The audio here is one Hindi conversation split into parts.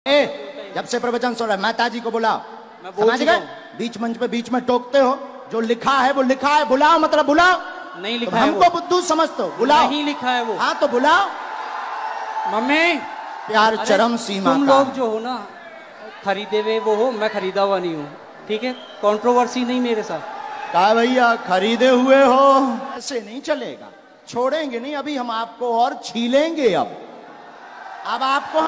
जब से प्रवचन सुन रहा है माताजी को बुलाओ। समझ गए? बीच मंच पे बीच में टोकते हो, जो लिखा है वो लिखा है, बुलाओ मतलब बुलाओ। नहीं लिखा तो है हमको बुद्धू समझते हो, बुलाओ। नहीं लिखा है वो। हाँ तो बुलाओ। मम्मी प्यार चरम सीमा तुम का लोग जो हो ना खरीदे हुए वो हो, मैं खरीदा हुआ नहीं हूँ, ठीक है? कंट्रोवर्सी नहीं मेरे साथ। कहा भैया खरीदे हुए हो, ऐसे नहीं चलेगा, छोड़ेंगे नहीं। अभी हम आपको और छीलेंगे। अब आपको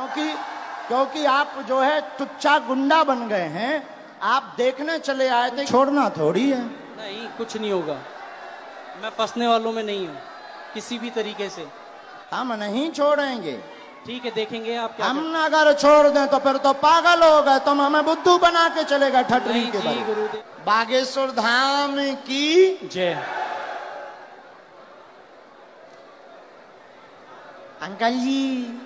क्योंकि आप जो है टुच्चा गुंडा बन गए हैं। आप देखने चले आए थे, छोड़ना थोड़ी है। नहीं कुछ नहीं होगा, मैं फंसने वालों में नहीं हूँ किसी भी तरीके से। हम नहीं छोड़ेंगे। ठीक है देखेंगे आप क्या हम अगर छोड़ दें तो फिर तो पागल हो गए, तुम हमें बुद्धू बना के चलेगा ठटरी के जी गुरुदेव। बागेश्वर धाम की जय। अंकल जी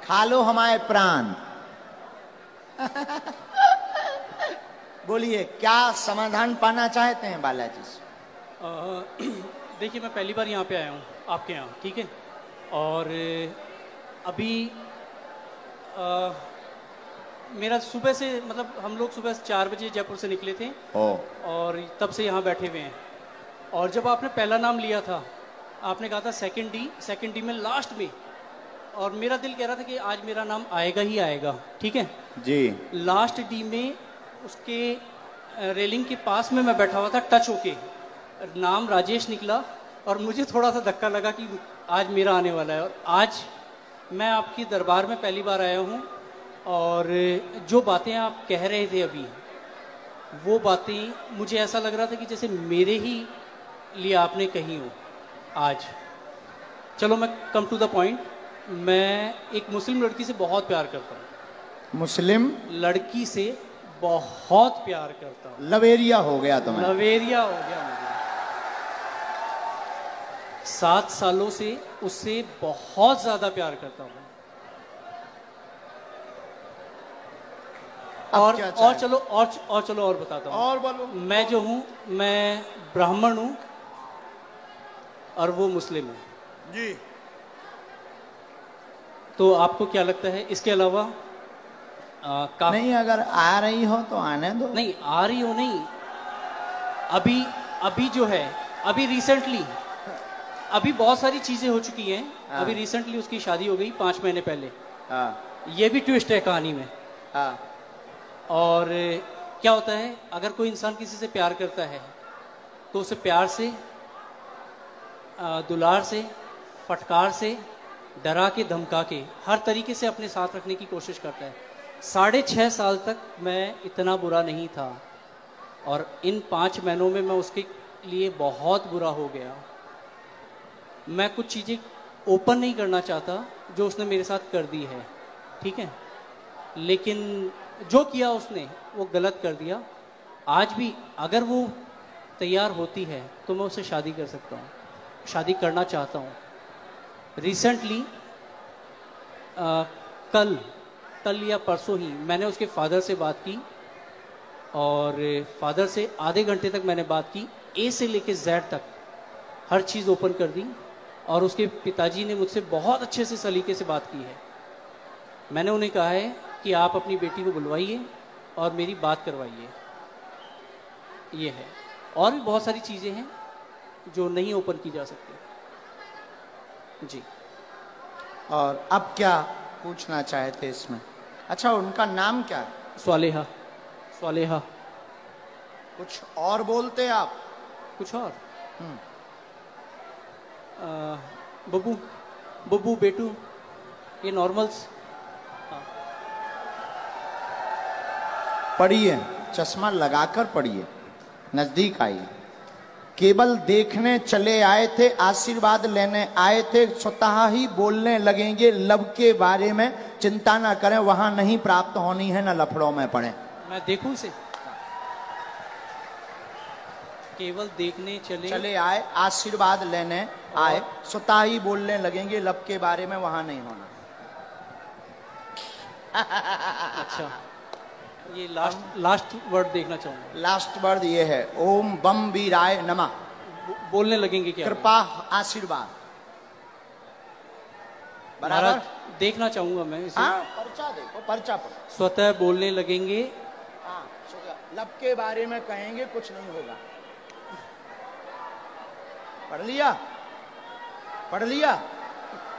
खा लो हमारे प्राण। बोलिए क्या समाधान पाना चाहते हैं बालाजी से? देखिए मैं पहली बार यहाँ पे आया हूँ आपके यहाँ, ठीक है? और अभी मेरा सुबह से मतलब हम लोग सुबह 4 बजे जयपुर से निकले थे और तब से यहाँ बैठे हुए हैं। और जब आपने पहला नाम लिया था, आपने कहा था सेकंड डी में लास्ट में, और मेरा दिल कह रहा था कि आज मेरा नाम आएगा ही आएगा, ठीक है जी। लास्ट डी में उसके रेलिंग के पास में मैं बैठा हुआ था, टच होके नाम राजेश निकला और मुझे थोड़ा सा धक्का लगा कि आज मेरा आने वाला है। और आज मैं आपकी दरबार में पहली बार आया हूँ और जो बातें आप कह रहे थे अभी, वो बातें मुझे ऐसा लग रहा था कि जैसे मेरे ही लिए आपने कही हो आज। चलो मैं कम टू द पॉइंट, मैं एक मुस्लिम लड़की से बहुत प्यार करता हूँ। मुस्लिम लड़की से बहुत प्यार करता हूँ। लवेरिया हो गया तुम्हें? लवेरिया हो गया मुझे। 7 सालों से उससे बहुत ज्यादा प्यार करता हूँ। और चलो और बताता हूँ। और बोलो। मैं जो हूँ, मैं ब्राह्मण हूँ और वो मुस्लिम है जी। तो आपको क्या लगता है इसके अलावा नहीं, अगर आ रही हो तो आने दो। नहीं आ रही हो नहीं, अभी जो है, अभी रिसेंटली अभी बहुत सारी चीजें हो चुकी हैं। अभी रिसेंटली उसकी शादी हो गई 5 महीने पहले। ये भी ट्विस्ट है कहानी में। और क्या होता है, अगर कोई इंसान किसी से प्यार करता है तो उसे प्यार से, दुलार से, फटकार से, डरा के, धमका के, हर तरीके से अपने साथ रखने की कोशिश करता है। 6.5 साल तक मैं इतना बुरा नहीं था और इन 5 महीनों में मैं उसके लिए बहुत बुरा हो गया। मैं कुछ चीज़ें ओपन नहीं करना चाहता जो उसने मेरे साथ कर दी है, ठीक है? लेकिन जो किया उसने वो गलत कर दिया। आज भी अगर वो तैयार होती है तो मैं उससे शादी कर सकता हूँ, शादी करना चाहता हूँ। रिसेंटली कल या परसों ही मैंने उसके फादर से बात की और फादर से आधे घंटे तक मैंने बात की, ए से लेके जेड तक हर चीज़ ओपन कर दी। और उसके पिताजी ने मुझसे बहुत अच्छे से सलीके से बात की है। मैंने उन्हें कहा है कि आप अपनी बेटी को बुलवाइए और मेरी बात करवाइए। ये है, और भी बहुत सारी चीज़ें हैं जो नहीं ओपन की जा सकती जी। और अब क्या पूछना चाहते इसमें? अच्छा, उनका नाम क्या है? स्वालेहा। कुछ और बोलते आप? कुछ और? बब्बू, बेटू, ये नॉर्मल्स। पढ़िए, चश्मा लगाकर पढ़िए, नजदीक आइए। केवल देखने चले आए थे, आशीर्वाद लेने आए थे, स्वतः ही बोलने लगेंगे लब के बारे में। चिंता ना करें, वहां नहीं प्राप्त होनी है, ना लफड़ों में पड़े। मैं देखूं इसे? केवल देखने चले आए, आशीर्वाद लेने आए, स्वतः ही बोलने लगेंगे लब के बारे में, वहां नहीं होना। अच्छा, ये लास्ट वर्ड देखना चाहूंगा। लास्ट वर्ड ये है, ओम बम वीराय नमः। बोलने लगेंगे क्या? कृपा, आशीर्वाद, बराबर। देखना चाहूंगा मैं इसे। हाँ, पर्चा देखो, पर्चा पढ़ो। स्वतः बोलने लगेंगे। हाँ, लब के बारे में कहेंगे, कुछ नहीं होगा। पढ़ लिया? पढ़ लिया?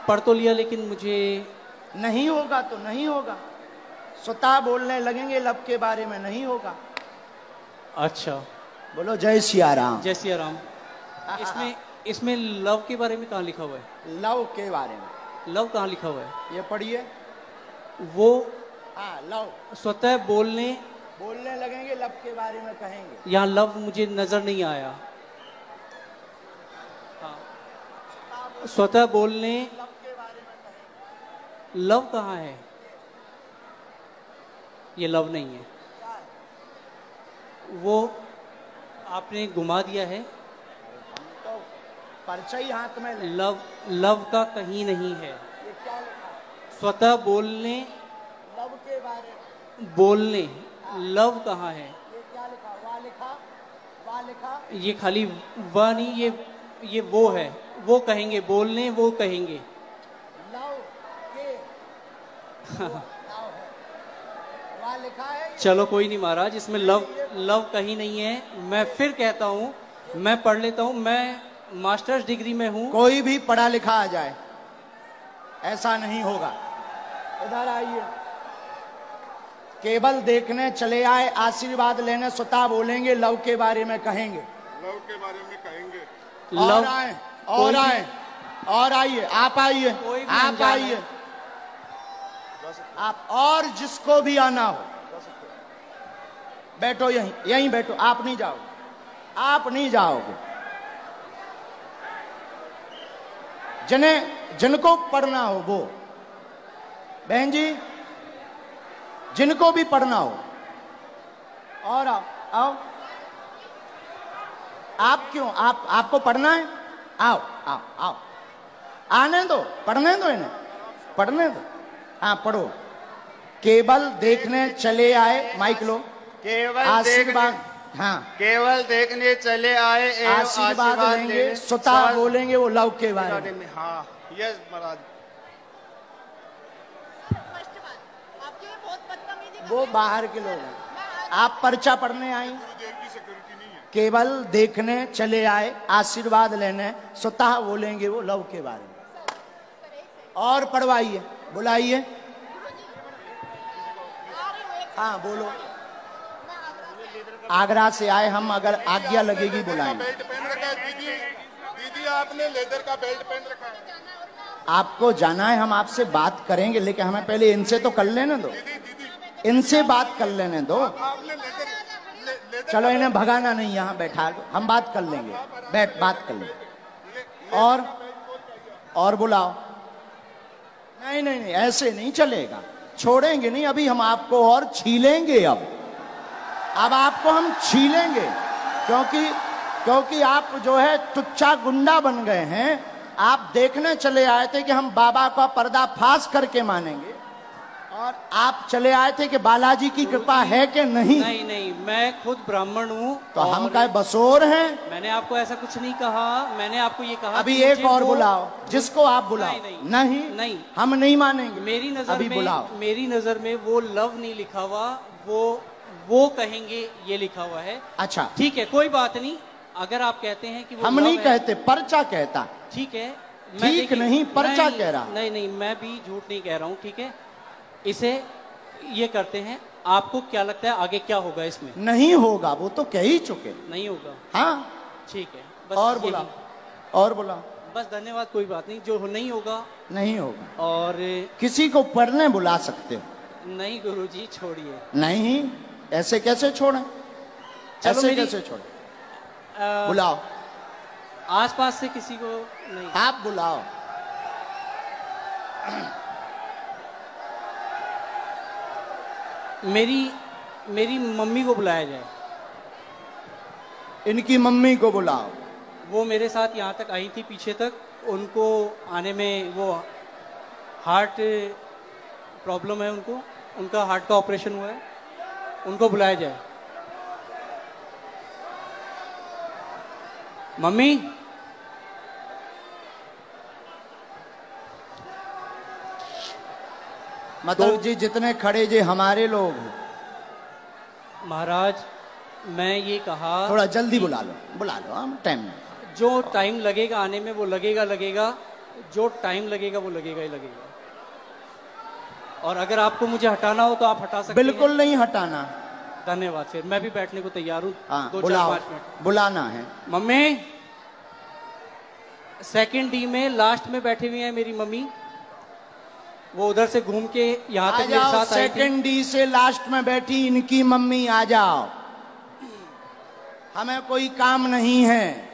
पढ़ तो लिया, लेकिन मुझे नहीं होगा तो नहीं होगा। स्वतः बोलने लगेंगे, लब के बारे में नहीं होगा। अच्छा, बोलो जय सिया राम। जय सिया राम। इसमें इसमें लव के बारे में कहाँ लिखा हुआ है? लव के बारे में लव कहाँ लिखा हुआ है? ये पढ़िए। वो हाँ, लव। स्वतः बोलने लगेंगे, लब के बारे में कहेंगे। यहाँ लव मुझे नजर नहीं आया। हाँ, स्वतः बोलने, लब के बारे में कहेंगे। लव कहाँ है? ये लव नहीं है, वो आपने घुमा दिया है। तो पर्चा ही हाथ में ले। लव, लव का कहीं नहीं है। ये क्या लिखा? स्वतः बोलने, लव के बारे में बोलने, लव कहाँ है? ये क्या लिखा? वाह लिखा, वाह लिखा। ये खाली वह नहीं, ये वो है। वो कहेंगे, बोलने वो कहेंगे। लव के लव है, वाह लिखा है। चलो कोई नहीं महाराज, इसमें लव, लव कहीं नहीं है। मैं फिर कहता हूँ, मैं पढ़ लेता हूँ। मैं मास्टर्स डिग्री में हूँ। कोई भी पढ़ा लिखा आ जाए, ऐसा नहीं होगा। इधर आइए। केवल देखने चले आए, आशीर्वाद लेने स्वतः बोलेंगे, लव के बारे में कहेंगे। लव के बारे में कहेंगे। और आए, और आए, और आइए। आप आइए, कोई भी आप अनजान आइए। है। आप और जिसको भी आना हो बैठो, यहीं यहीं बैठो। आप नहीं जाओगे, आप नहीं जाओगे। जिनको पढ़ना हो वो, बहन जी, जिनको भी पढ़ना हो, और आओ, आओ। आप क्यों, आपको पढ़ना है? आओ आओ आओ, आने दो, पढ़ने दो इन्हें, पढ़ने दो। हाँ, पढ़ो। केवल देखने चले आए, माइक लो। केवल आशीर्वाद, हाँ, केवल देखने चले आए एवं आशीर्वाद लेंगे, स्वतः बोलेंगे वो लव के बारे में। हाँ, यस महाराज। वो बाहर के लोग हैं, आप पर्चा पढ़ने आई। गुरुदेव की सिक्योरिटी नहीं है। केवल देखने चले आए, आशीर्वाद लेने, स्वतः बोलेंगे वो लव के बारे में। और पढ़वाइए, बुलाइए। हाँ, बोलो। आगरा से आए हम, अगर आज्ञा लगेगी बुलाएंगे। बेल्ट पहन रखा है दीदी, दीदी आपने लेदर का बेल्ट पहन रखा है। आपको जाना है, हम आपसे बात करेंगे, लेकिन हमें पहले इनसे तो कर लेने दो, इनसे बात कर लेने दो। आपने लेदर चलो, इन्हें भगाना नहीं, यहाँ बैठा दो, हम बात कर लेंगे, बैठ बात कर लेंगे। और बुलाओ। नहीं नहीं नहीं, ऐसे नहीं चलेगा, छोड़ेंगे नहीं। अभी हम आपको और छीलेंगे। अब आपको हम छीलेंगे, क्योंकि आप जो है टुच्चा गुंडा बन गए हैं। आप देखने चले आए थे कि हम बाबा का पर्दाफाश करके मानेंगे, और आप चले आए थे कि बालाजी की कृपा है कि नहीं। नहीं नहीं, मैं खुद ब्राह्मण हूँ। तो हम क्या बसोर हैं? मैंने आपको ऐसा कुछ नहीं कहा। मैंने आपको ये कहा अभी कि एक मुझे और वो- बुलाओ, जिसको आप बुलाओ। नहीं, नहीं। हम नहीं मानेंगे। मेरी नजर अभी में, बुलाओ। मेरी नजर में वो लव नहीं लिखा हुआ, वो कहेंगे ये लिखा हुआ है। अच्छा, ठीक है, कोई बात नहीं। अगर आप कहते हैं कि वो हम love नहीं है, कहते, पर्चा कहता। ठीक है। ठीक देखिए, नहीं, पर्चा नहीं, कह रहा। नहीं नहीं, मैं भी झूठ नहीं कह रहा हूँ। ठीक है, इसे ये करते हैं। आपको क्या लगता है आगे क्या होगा इसमें? नहीं होगा, वो तो कह ही चुके। नहीं होगा। हाँ, ठीक है, बस और यही। बुलाओ, और बुलाओ। बस धन्यवाद, कोई बात नहीं। जो नहीं होगा, नहीं होगा। और किसी को पढ़ने बुला सकते हो? नहीं गुरुजी, छोड़िए। नहीं, ऐसे कैसे छोड़ें? चलो, ऐसे मेरी- कैसे छोड़ें? बुलाओ, आसपास से किसी को नहीं। आप बुलाओ। मेरी मम्मी को बुलाया जाए। इनकी मम्मी को बुलाओ। वो मेरे साथ यहाँ तक आई थी, पीछे तक। उनको आने में, वो हार्ट प्रॉब्लम है उनको, उनका हार्ट का ऑपरेशन हुआ है, उनको बुलाया जाए। मम्मी, मतलब जी जितने खड़े जे हमारे लोग हैं। महाराज मैं ये कहा थोड़ा जल्दी बुला लो हम टाइम में। जो टाइम लगेगा आने में वो लगेगा, जो टाइम लगेगा वो लगेगा ही लगेगा। और अगर आपको मुझे हटाना हो तो आप हटा सकते हैं। बिल्कुल नहीं हटाना। धन्यवाद। फिर मैं भी बैठने को तैयार हूँ। हाँ, 2-4-5 मिनट बुलाना है। मम्मी, सेकंड डी में लास्ट में बैठी हुई है मेरी मम्मी, वो उधर से घूम के यहाँ तक मेरे साथ आई थी। सेकंड डी से लास्ट में बैठी इनकी मम्मी, आ जाओ, हमें कोई काम नहीं है।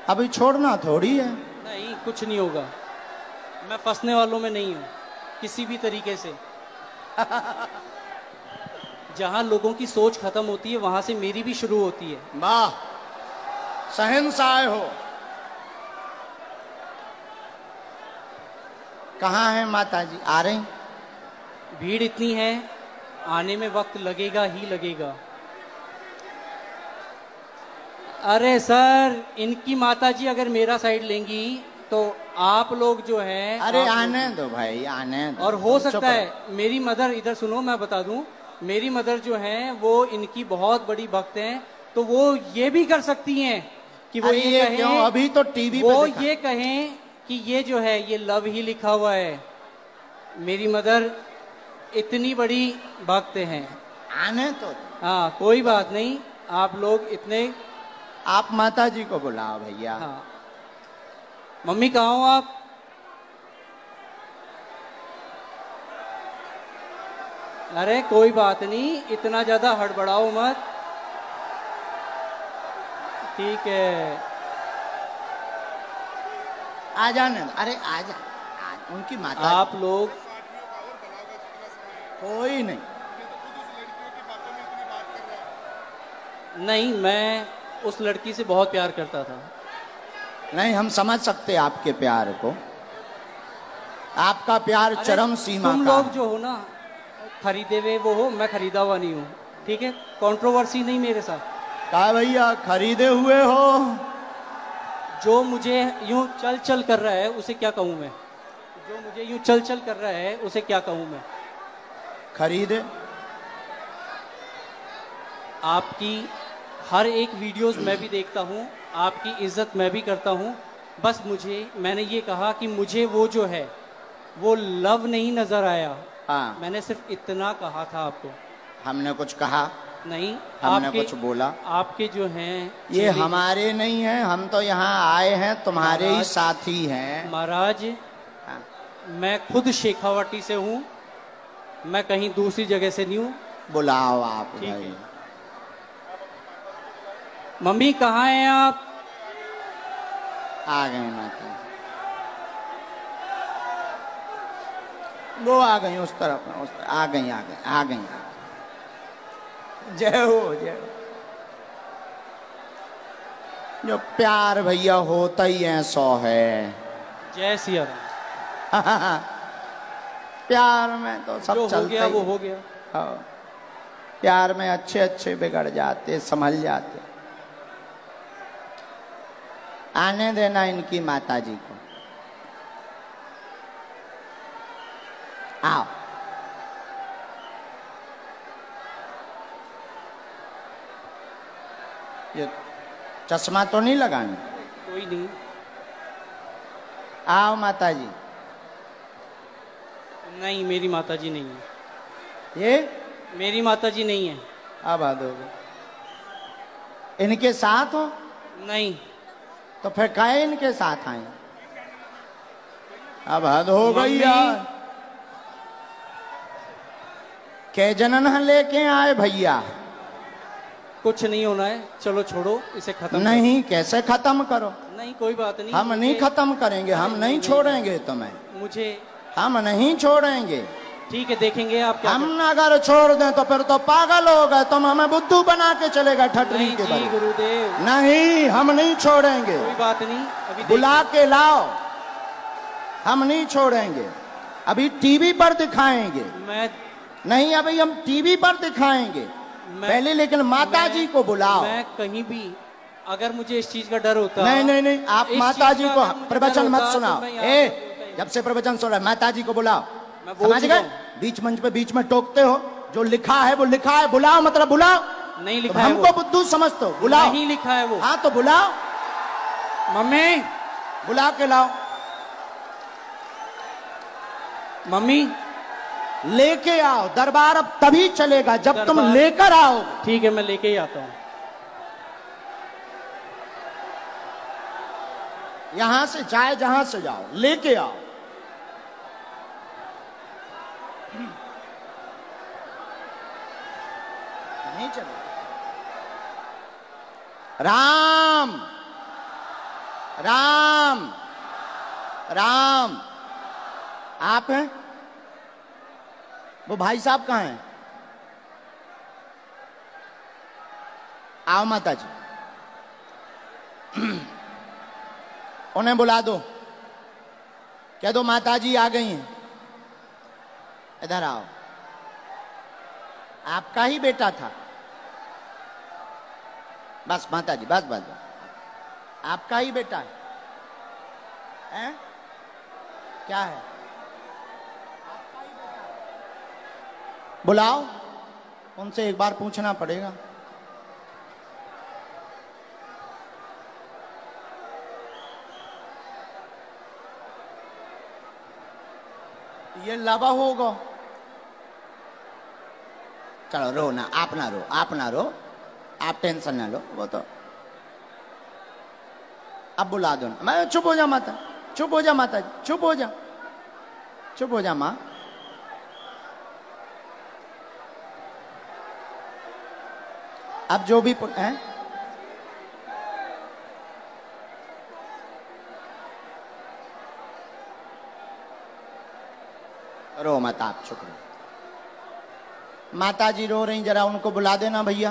अभी छोड़ना थोड़ी है। नहीं, कुछ नहीं होगा, मैं फंसने वालों में नहीं हूं किसी भी तरीके से। जहां लोगों की सोच खत्म होती है वहां से मेरी भी शुरू होती है। वाह, शहंशाह हो। कहाँ है माता जी? आ रही? भीड़ इतनी है, आने में वक्त लगेगा ही लगेगा। अरे सर, इनकी माताजी अगर मेरा साइड लेंगी तो आप लोग जो है, अरे आने दो भाई, आने दो। और हो सकता है मेरी मदर, इधर सुनो मैं बता दूं, मेरी मदर जो है वो इनकी बहुत बड़ी भक्त हैं, तो वो ये भी कर सकती हैं कि वो ये कहें, क्यों? अभी तो टीवी वो पे ये कहें कि ये जो है ये लव ही लिखा हुआ है। मेरी मदर इतनी बड़ी भक्त हैं। आने तो। हाँ, कोई बात नहीं, आप लोग इतने। आप माता जी को बुलाओ भैया। हाँ, मम्मी कहाँ हो आप? अरे कोई बात नहीं, इतना ज्यादा हड़बड़ाओ मत, ठीक है। आ जाने दो। अरे आ जा, उनकी माता। आप लोग कोई नहीं। नहीं, मैं उस लड़की से बहुत प्यार करता था। नहीं, हम समझ सकते आपके प्यार को। आपका प्यार चरम सीमा तुम का लोग है। जो हो ना, खरीदे हुए वो हो, मैं खरीदा हुआ नहीं हूँ, ठीक है? कंट्रोवर्सी नहीं मेरे साथ। कहा भैया, खरीदे हुए हो? जो मुझे यूं चल चल कर रहा है उसे क्या कहूँ मैं? जो मुझे यूं चल चल कर रहा है उसे क्या कहूँ मैं? खरीदे। आपकी हर एक वीडियोस मैं भी देखता हूँ, आपकी इज्जत मैं भी करता हूँ। बस मैंने ये कहा कि मुझे वो जो है वो लव नहीं नजर आया। हाँ, मैंने सिर्फ इतना कहा था आपको। हमने कुछ कहा नहीं, हमने कुछ बोला? आपके जो हैं ये हमारे नहीं हैं, हम तो यहाँ आए हैं, तुम्हारे ही साथी हैं महाराज। हाँ। मैं खुद शेखावाटी से हूँ, मैं कहीं दूसरी जगह से नहीं हूँ। बुलाओ आप ठीक भाई। है। मम्मी कहाँ हैं आप? आ गए माता। वो आ गई उस तरफ, आ गई। जय हो, जय हो। जो प्यार भैया होता ही है 100 है। जय सिया राम। प्यार में तो सब जो चलता हो गया ही वो है। हो गया। हाँ। प्यार में अच्छे अच्छे बिगड़ जाते, संभल जाते। आने देना इनकी माता जी को। आओ। ये चश्मा तो नहीं लगाना? कोई नहीं। आओ माता जी। नहीं, मेरी माताजी नहीं है। ये मेरी माताजी नहीं है। अब आ दोगे? इनके साथ हो? नहीं। तो फिर काहे इनके साथ आए? अब हद हो गई यार। के जनन लेके आए भैया? कुछ नहीं होना है, चलो छोड़ो इसे, खत्म नहीं, कैसे खत्म करो? नहीं, कोई बात नहीं। हम नहीं खत्म करेंगे, हम नहीं छोड़ेंगे तुम्हें, मुझे हम नहीं छोड़ेंगे। ठीक है, देखेंगे आप क्या हम अगर छोड़ दें तो फिर तो पागल हो गए, तुम हमें बुद्धू बना के चलेगा ठटरी नहीं के जी बल। गुरुदेव, नहीं, हम नहीं छोड़ेंगे। कोई बात नहीं, अभी बुला के लाओ, हम नहीं छोड़ेंगे। अभी टीवी पर दिखाएंगे। मैं नहीं अभी हम टीवी पर दिखाएंगे पहले, लेकिन माता जी को बुलाओ। मैं कहीं भी अगर मुझे इस चीज का डर होता, नहीं नहीं नहीं, आप इस माता चीज जी का को अगर मुझे प्रवचन डर मत होता, सुनाओ। तो मैं यहाँ ए पे बोलता ही जब से प्रवचन सुन रहा है, माता जी को बुलाओ। मैं बोल समझ चुका गए? हूं। बीच मंच पे बीच में टोकते हो, जो लिखा है वो लिखा है, बुलाओ मतलब बुलाओ। नहीं तुम लिखा है वो, हमको बुद्धू समझते हो, बुलाओ। नहीं लिखा है वो। हाँ तो बुलाओ, मम्मी, बुला के लाओ, मम्मी लेके आओ। दरबार अब तभी चलेगा जब तुम दरबार- लेकर आओ। ठीक है, मैं लेके ही आता हूँ। यहां से चाहे जहां से जाओ, लेके आओ। नहीं चलेगा। राम राम राम, आप हैं? वो भाई साहब कहाँ हैं? आओ माता जी, उन्हें बुला दो, कह दो माता जी आ गई हैं, इधर आओ। आपका ही बेटा था। बस माता जी, बस बस, बस। आपका ही बेटा है, हैं? क्या है? बुलाओ, उनसे एक बार पूछना पड़ेगा। ये लावा होगा। चलो रो ना, आप ना रो, आप ना रो, आप टेंशन ना लो, वो तो अब बुला दो ना। मैं चुप हो जा माता, चुप हो जा माता जी, चुप हो जा, चुप हो जा माँ। अब जो भी हैं, रो मत, आप चुप रहो। माता जी रो रही, जरा उनको बुला देना भैया,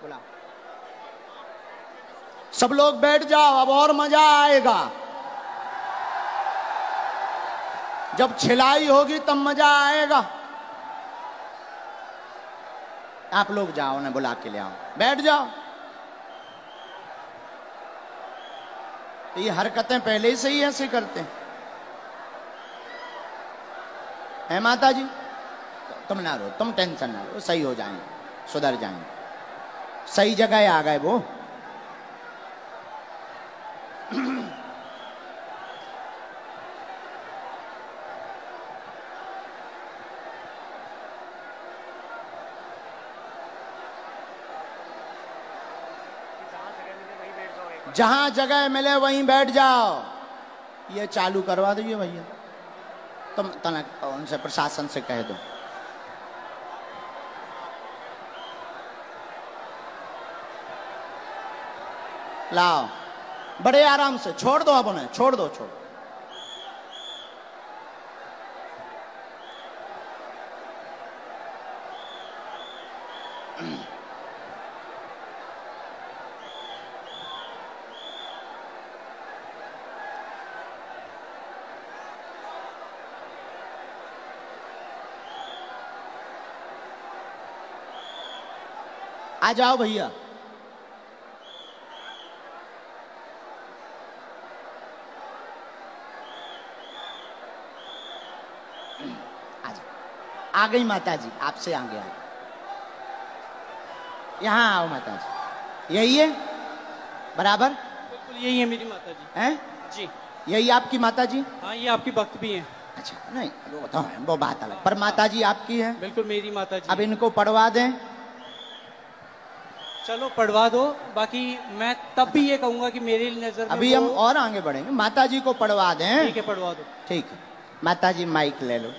बुला। सब लोग बैठ जाओ, अब और मजा आएगा। जब छिलाई होगी तब मजा आएगा। आप लोग जाओ ना, बुला के ले आओ, बैठ जाओ। तो ये हरकतें पहले से ही ऐसे करते हैं, है माता जी? तुम ना रो, तुम टेंशन ना लो, सही हो जाएंगे, सुधर जाएंगे, सही जगह आ गए वो। जहां जगह मिले वहीं बैठ जाओ। ये चालू करवा दीजिए भैया, तुम तनक उनसे प्रशासन से कह दो। लाओ, बड़े आराम से छोड़ दो, अब उन्हें छोड़ दो, छोड़। आ जाओ भैया, आ गई माता जी, आपसे आगे आ गई। यहाँ आओ माता जी, यही है बराबर? बिल्कुल यही है मेरी माता जी। हैं जी, यही आपकी माता जी? हाँ, ये आपकी भक्त भी हैं। अच्छा, नहीं वो तो है, वो बात अलग, पर माता जी आपकी है। बिल्कुल मेरी माता जी। अब इनको पढ़वा दें। चलो पढ़वा दो, बाकी मैं तब भी ये कहूंगा कि मेरी नजर में अभी हम और आगे बढ़ेंगे, माता जी को पढ़वा दें। ठीक है, पढ़वा दो। ठीक है, माता जी माइक ले लो,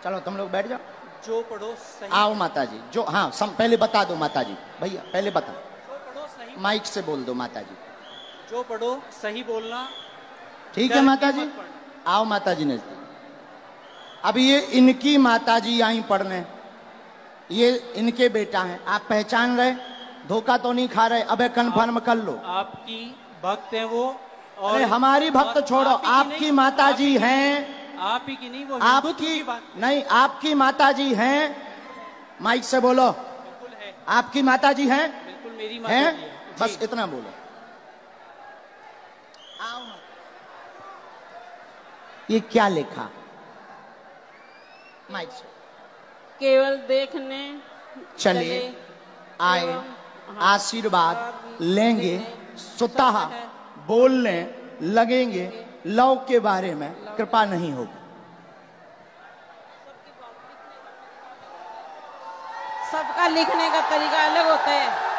चलो तुम लोग बैठ जाओ। जो पढ़ो सही, आओ माता जी, जो हाँ पहले बता दो माता जी, भैया पहले बता, जो पढ़ो सही, माइक से बोल दो माता जी। जो पढ़ो सही बोलना। ठीक है माता जी, आओ माता जी नजदीक। अब ये इनकी माता जी आई पढ़ने, ये इनके बेटा हैं, आप पहचान रहे, धोखा तो नहीं खा रहे? अबे कन्फर्म कर लो। आपकी भक्त है वो, और अरे हमारी भक्त और छोड़ो, आप ही की आपकी नहीं, माता आप जी ही की हैं, आप ही की नहीं, वो हिंदुत्व आपकी की बात नहीं, आपकी माताजी हैं, माइक से बोलो, बिल्कुल है। आपकी माताजी हैं, बिल्कुल मेरी माता हैं, जी है। बस जी। इतना बोलो। आओ ना। ये क्या लिखा माइक से? केवल देखने चले आए, एवं आशीर्वाद लेंगे, स्वतः बोलने लगेंगे, लव के बारे में कृपा नहीं होगी। सबका लिखने का तरीका अलग होता है।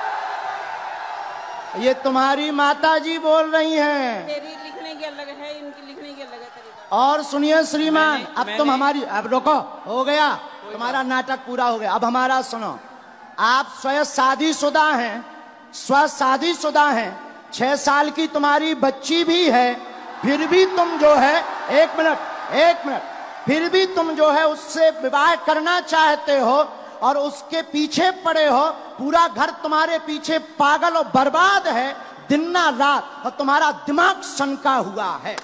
ये तुम्हारी माताजी बोल रही हैं। मेरी लिखने की अलग है, इनकी लिखने की अलग है तरीका। और सुनिए श्रीमान, अब तुम मैंने- हमारी, अब रुको, हो गया तुम्हारा नाटक पूरा हो गया, अब हमारा सुनो। आप स्वयं शादीशुदा हैं, स्व शादीशुदा हैं, 6 साल की तुम्हारी बच्ची भी है, फिर भी तुम जो है, एक मिनट, फिर भी तुम जो है उससे विवाह करना चाहते हो और उसके पीछे पड़े हो। पूरा घर तुम्हारे पीछे पागल और बर्बाद है दिन ना रात, और तुम्हारा दिमाग सनका हुआ है।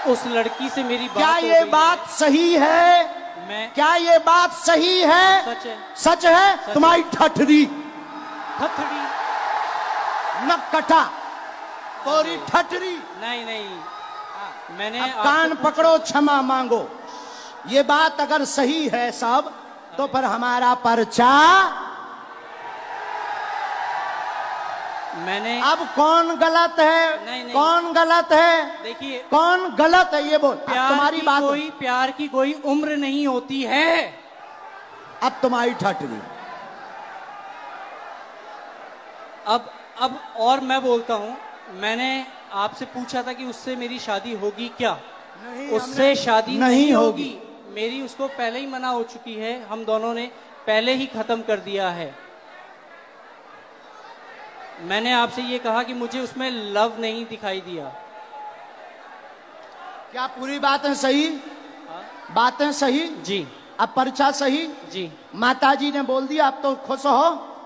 उस लड़की से मेरी बात क्या हो ये गई बात सही है? मैं क्या ये बात सही है? सच है। सच है। तुम्हारी ठठरी हथड़ी नकटा तोरी ठठरी। नहीं नहीं, मैंने अब आपसे कान पूछा- पकड़ो, क्षमा मांगो। ये बात अगर सही है सब, तो पर हमारा पर्चा। मैंने अब कौन गलत है? नहीं। कौन गलत है? देखिए, कौन गलत है ये बोल। अब तुम्हारी बात, प्यार की कोई उम्र नहीं होती है। अब तुम्हारी ठठरी। अब और मैं बोलता हूं, मैंने आपसे पूछा था कि उससे मेरी शादी होगी क्या? उससे शादी नहीं होगी। मेरी उसको पहले ही मना हो चुकी है, हम दोनों ने पहले ही खत्म कर दिया है। मैंने आपसे ये कहा कि मुझे उसमें लव नहीं दिखाई दिया। क्या पूरी बातें सही? बातें सही? जी अब पर्चा सही? जी। माताजी ने बोल दिया, अब तो खुश हो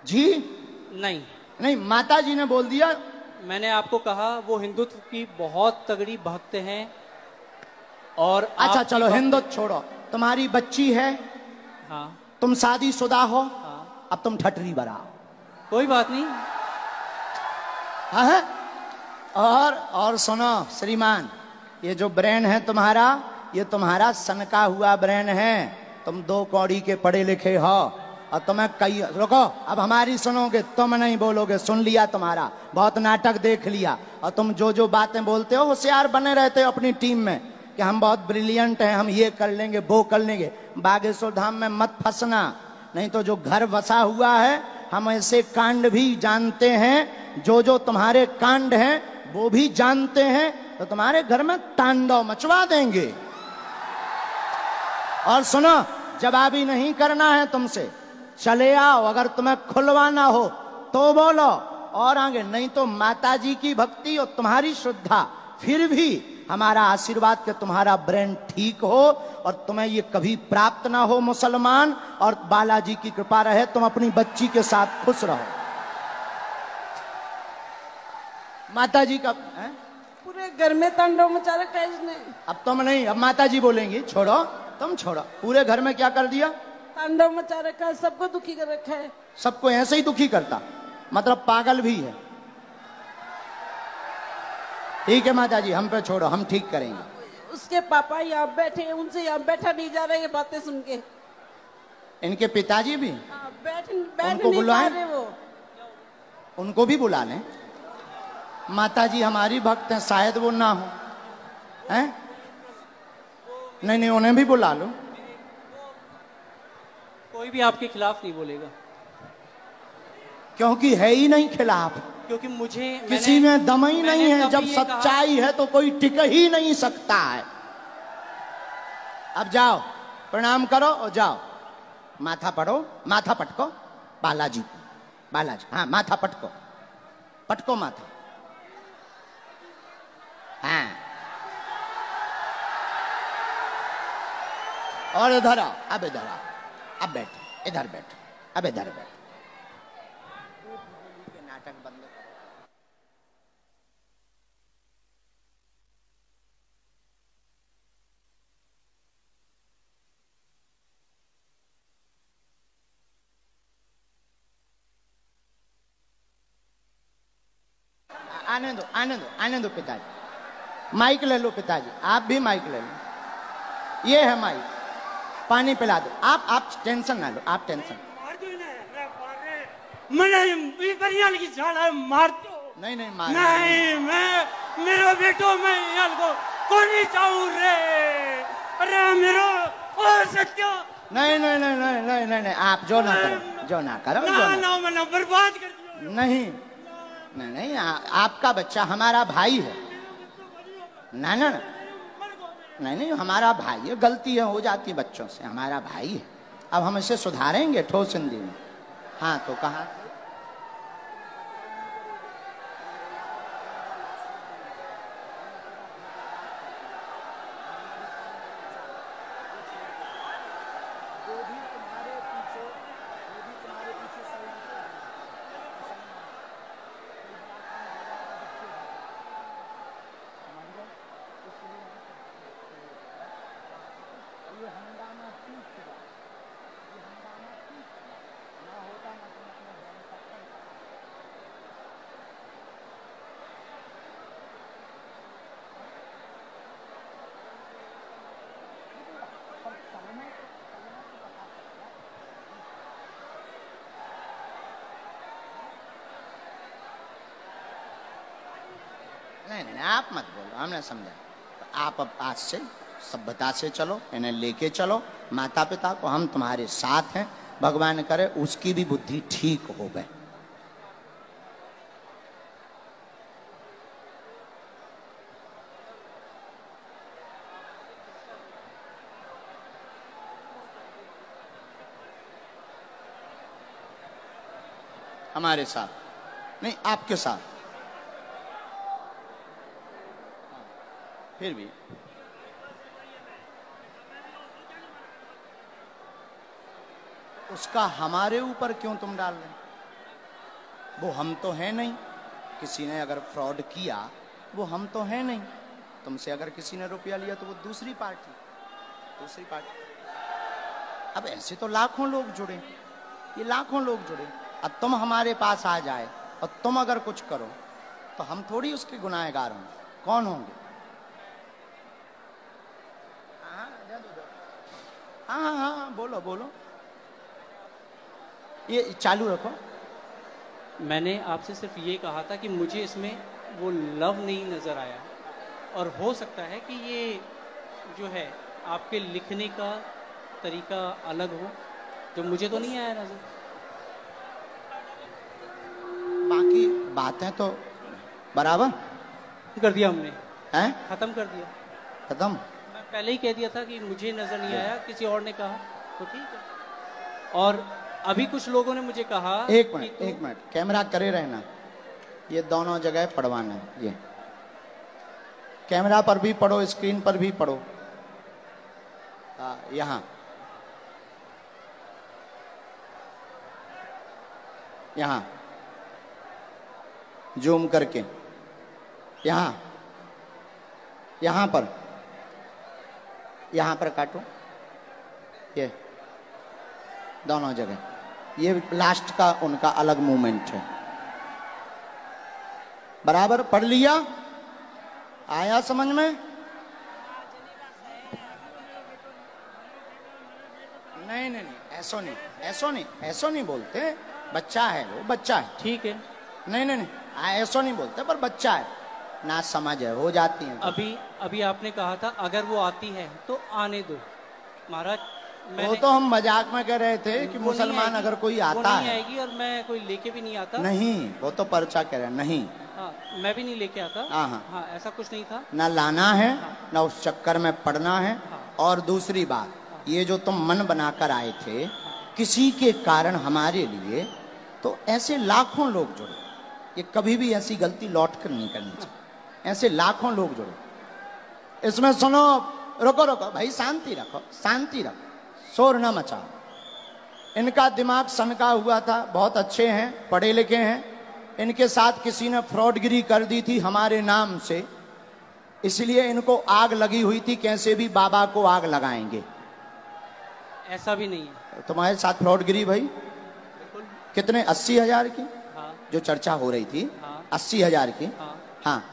जी? नहीं, माताजी ने बोल दिया। मैंने आपको कहा वो हिंदुत्व की बहुत तगड़ी भक्त हैं। और अच्छा आपकी चलो, बात- हिंदुत्व छोड़ो, तुम्हारी बच्ची है, हाँ तुम शादीशुदा हो, हाँ, अब तुम ठठरी बराओ। कोई बात नहीं। हाँ? और सुनो श्रीमान, ये जो ब्रेन है तुम्हारा, ये तुम्हारा सनका हुआ ब्रेन है। तुम 2 कौड़ी के पढ़े लिखे हो, और तुम्हें कई, रुको, अब हमारी सुनोगे, तुम नहीं बोलोगे, सुन लिया तुम्हारा, बहुत नाटक देख लिया। और तुम जो जो बातें बोलते हो, होशियार बने रहते हो अपनी टीम में कि हम बहुत ब्रिलियंट हैं, हम ये कर लेंगे, वो कर लेंगे। बागेश्वर धाम में मत फंसना, नहीं तो जो घर बसा हुआ है, हम ऐसे कांड भी जानते हैं, जो तुम्हारे कांड हैं वो भी जानते हैं, तो तुम्हारे घर में तांडव मचवा देंगे। और सुनो, जवाबी नहीं करना है तुमसे, चले आओ, अगर तुम्हें खुलवाना हो तो बोलो, और आगे नहीं तो माताजी की भक्ति और तुम्हारी श्रद्धा, फिर भी हमारा आशीर्वाद कि तुम्हारा ब्रेन ठीक हो और तुम्हें ये कभी प्राप्त ना हो मुसलमान, और बालाजी की कृपा रहे, तुम अपनी बच्ची के साथ खुश रहो। माताजी का है? पूरे घर में तांडव मचा रखा है इसने। अब तुम नहीं, अब माताजी बोलेंगी, छोड़ो, तुम छोड़ो। पूरे घर में क्या कर दिया? तांडव मचा रखा है, सबको दुखी कर रखा है। सबको ऐसे ही दुखी करता, मतलब पागल भी है। ठीक है माताजी, हम पे छोड़ो, हम ठीक करेंगे। उसके पापा यहाँ बैठे हैं, उनसे यहाँ बैठा नहीं जा रहा, ये बातें सुन के। इनके पिताजी भी, हाँ, बैठ उनको नहीं पा बुलाएं? रहे वो। उनको भी बुला लें। माताजी हमारी भक्त हैं, शायद वो ना हो, हैं? नहीं, उन्हें भी बुला लो। कोई भी आपके खिलाफ नहीं बोलेगा, क्योंकि है ही नहीं खिलाफ, क्योंकि मुझे किसी में दम ही नहीं है। कभी जब ये कहा- सच्चाई है तो कोई टिक ही नहीं सकता है। अब जाओ, प्रणाम करो और जाओ, माथा पढ़ो, माथा पटको, बालाजी, हाँ, माथा पटको, पटको माथा, हाँ। और इधर आओ, अब इधर आओ, अब बैठो, इधर बैठो, अब इधर बैठो। नाटक बंद करो। आने दो पिताजी। माइक ले लो पिताजी, आप भी माइक ले लो, ये है माइक, पानी पिला दो। आप टेंशन ना लो, आप टेंशन। नहीं मार नहीं, मैं मेरो बेटो मैं को कोनी चाहूं रे, अरे मेरो ओ सत्यो। नहीं, आप जो ना करो, ना मैंने बर्बाद कर दिया। नहीं, आपका बच्चा हमारा भाई है। ना नहीं, हमारा भाई है, गलती है हो जाती है बच्चों से, हमारा भाई है। अब हम इसे सुधारेंगे ठोस हिंदी में। हाँ तो कहा नहीं, आप मत बोलो, हमने समझा। आप अब आज से सभ्यता से चलो, इन्हें लेके चलो, माता पिता को, हम तुम्हारे साथ हैं। भगवान करे उसकी भी बुद्धि ठीक हो गए। हमारे साथ नहीं, आपके साथ। फिर भी उसका हमारे ऊपर क्यों तुम डाल रहे? वो हम तो है नहीं। किसी ने अगर फ्रॉड किया वो हम तो है नहीं। तुमसे अगर किसी ने रुपया लिया तो वो दूसरी पार्टी। अब ऐसे तो लाखों लोग जुड़े, ये लाखों लोग जुड़े। अब तुम हमारे पास आ जाए और तुम अगर कुछ करो तो हम थोड़ी उसके गुनाहगार होंगे। कौन होंगे? हाँ, बोलो। ये चालू रखो। मैंने आपसे सिर्फ ये कहा था कि मुझे इसमें वो लव नहीं नज़र आया, और हो सकता है कि ये जो है आपके लिखने का तरीका अलग हो, जो मुझे तो नहीं आया नज़र। बाकी बातें तो बराबर कर दिया हमने, हैं? ख़त्म कर दिया। खत्म। मैं पहले ही कह दिया था कि मुझे नज़र नहीं आया, किसी और ने कहा तो ठीक है। और अभी कुछ लोगों ने मुझे कहा एक मिनट कैमरा करे रहना, ये दोनों जगह पढ़वाना है। ये कैमरा पर भी पढ़ो, स्क्रीन पर भी पढ़ो। यहाँ जूम करके, यहाँ पर काटो, ये दोनों जगह। ये लास्ट का उनका अलग मूवमेंट है। बराबर पढ़ लिया? आया समझ में? नहीं, ऐसो नहीं बोलते। बच्चा है वो, बच्चा है। ठीक है। नहीं, ऐसो नहीं बोलते, पर बच्चा है, ना समझ है, हो जाती है। अभी आपने कहा था अगर वो आती है तो आने दो। महाराज वो तो हम मजाक में कह रहे थे कि मुसलमान अगर कोई आता है, आएगी, और मैं कोई लेके भी नहीं आता। नहीं, वो तो पर्चा कह रहे हैं। नहीं, हाँ, मैं भी नहीं लेके आता। हाँ, ऐसा कुछ नहीं था। ना लाना है, ना उस चक्कर में पड़ना है। और दूसरी बात, ये जो तुम मन बनाकर आए थे किसी के कारण हमारे लिए, तो ऐसे लाखों लोग जुड़े। ये कभी भी ऐसी गलती लौट कर नहीं करनी चाहिए। ऐसे लाखों लोग जुड़े। इसमें सुनो, रुको भाई, शांति रखो, शोर न मचाओ। इनका दिमाग सनका हुआ था, बहुत अच्छे हैं, पढ़े लिखे हैं। इनके साथ किसी ने फ्रॉडगिरी कर दी थी हमारे नाम से, इसलिए इनको आग लगी हुई थी, कैसे भी बाबा को आग लगाएंगे। ऐसा भी नहीं है तुम्हारे साथ फ्रॉडगिरी भाई। कितने? 80,000 की हाँ। जो चर्चा हो रही थी, हाँ। 80,000 की। हाँ। हाँ,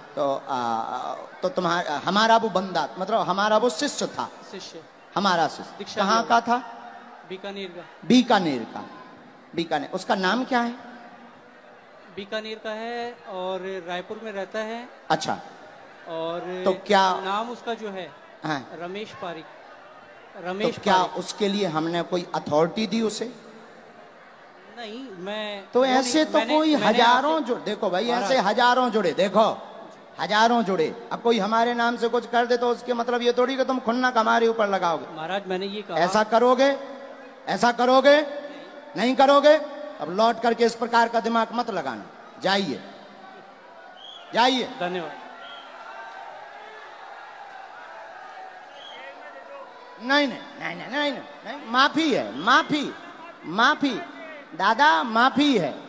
तो तुम्हारा हमारा वो बंदा, मतलब हमारा वो शिष्य था, शिष्य हमारा शिष्य दीक्षा कहाँ लिया का था? बीकानेर का। बीकानेर का। बीकानेर, उसका नाम क्या है? बीकानेर का है और रायपुर में रहता है। अच्छा, और तो क्या नाम उसका जो है हाँ, रमेश पारिक। तो रमेश क्या पारिक। उसके लिए हमने कोई अथॉरिटी दी उसे? नहीं, मैं तो वो ऐसे नहीं- तो मैंने- कोई मैंने हजारों आपसे- जुड़े, देखो भाई महाराज। ऐसे हजारों जुड़े, देखो हजारों जुड़े। अब कोई हमारे नाम से कुछ कर दे तो उसके मतलब ये थोड़ी कि तुम खुन्नक हमारे ऊपर लगाओगे। महाराज मैंने ये कहा। ऐसा करोगे? ऐसा करोगे? नहीं करोगे? अब लौट करके इस प्रकार का दिमाग मत लगाना। जाइए, जाइए। धन्यवाद। नहीं नहीं नहीं नहीं नहीं नहीं, नहीं। माफी है, माफी, माफी दादा, माफी है।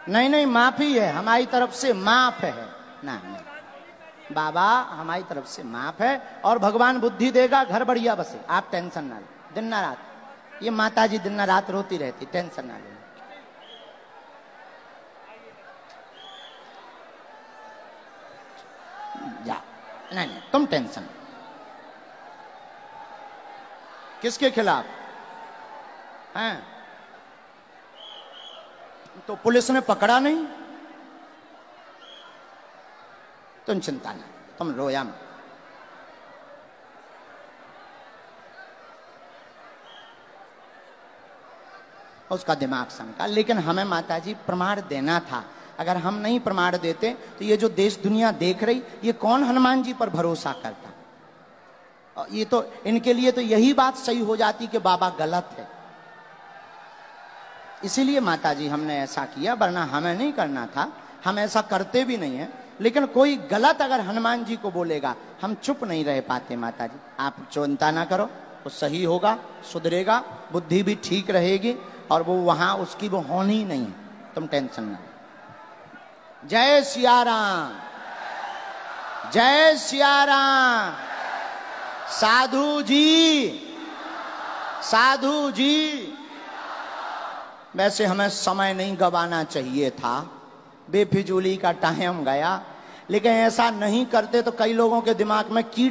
नहीं नहीं, माफी है हमारी तरफ से, माफ है ना, नहीं बाबा, हमारी तरफ से माफ है। और भगवान बुद्धि देगा, घर बढ़िया बसे, आप टेंशन ना लो। दिन ना रात ये माता जी दिन ना रात रोती रहती, टेंशन ना लो। जा, नहीं नहीं, तुम टेंशन। किसके खिलाफ हैं? तो पुलिस ने पकड़ा नहीं, तुम चिंता ना, तुम रोया मत। उसका दिमाग सनका। लेकिन हमें माताजी प्रमाण देना था। अगर हम नहीं प्रमाण देते तो ये जो देश दुनिया देख रही, ये कौन हनुमान जी पर भरोसा करता? और ये तो इनके लिए तो यही बात सही हो जाती कि बाबा गलत है। इसीलिए माताजी हमने ऐसा किया, वरना हमें नहीं करना था। हम ऐसा करते भी नहीं है। लेकिन कोई गलत अगर हनुमान जी को बोलेगा, हम चुप नहीं रह पाते। माताजी आप चिंता ना करो, वो सही होगा, सुधरेगा, बुद्धि भी ठीक रहेगी, और वो वहां उसकी वो होनी नहीं है, तुम टेंशन ना। जय सिया राम, जय सिया राम। साधु जी, साधु जी, वैसे हमें समय नहीं गवाना चाहिए था, बेफिजूली का टाइम गया। लेकिन ऐसा नहीं करते तो कई लोगों के दिमाग में कीड़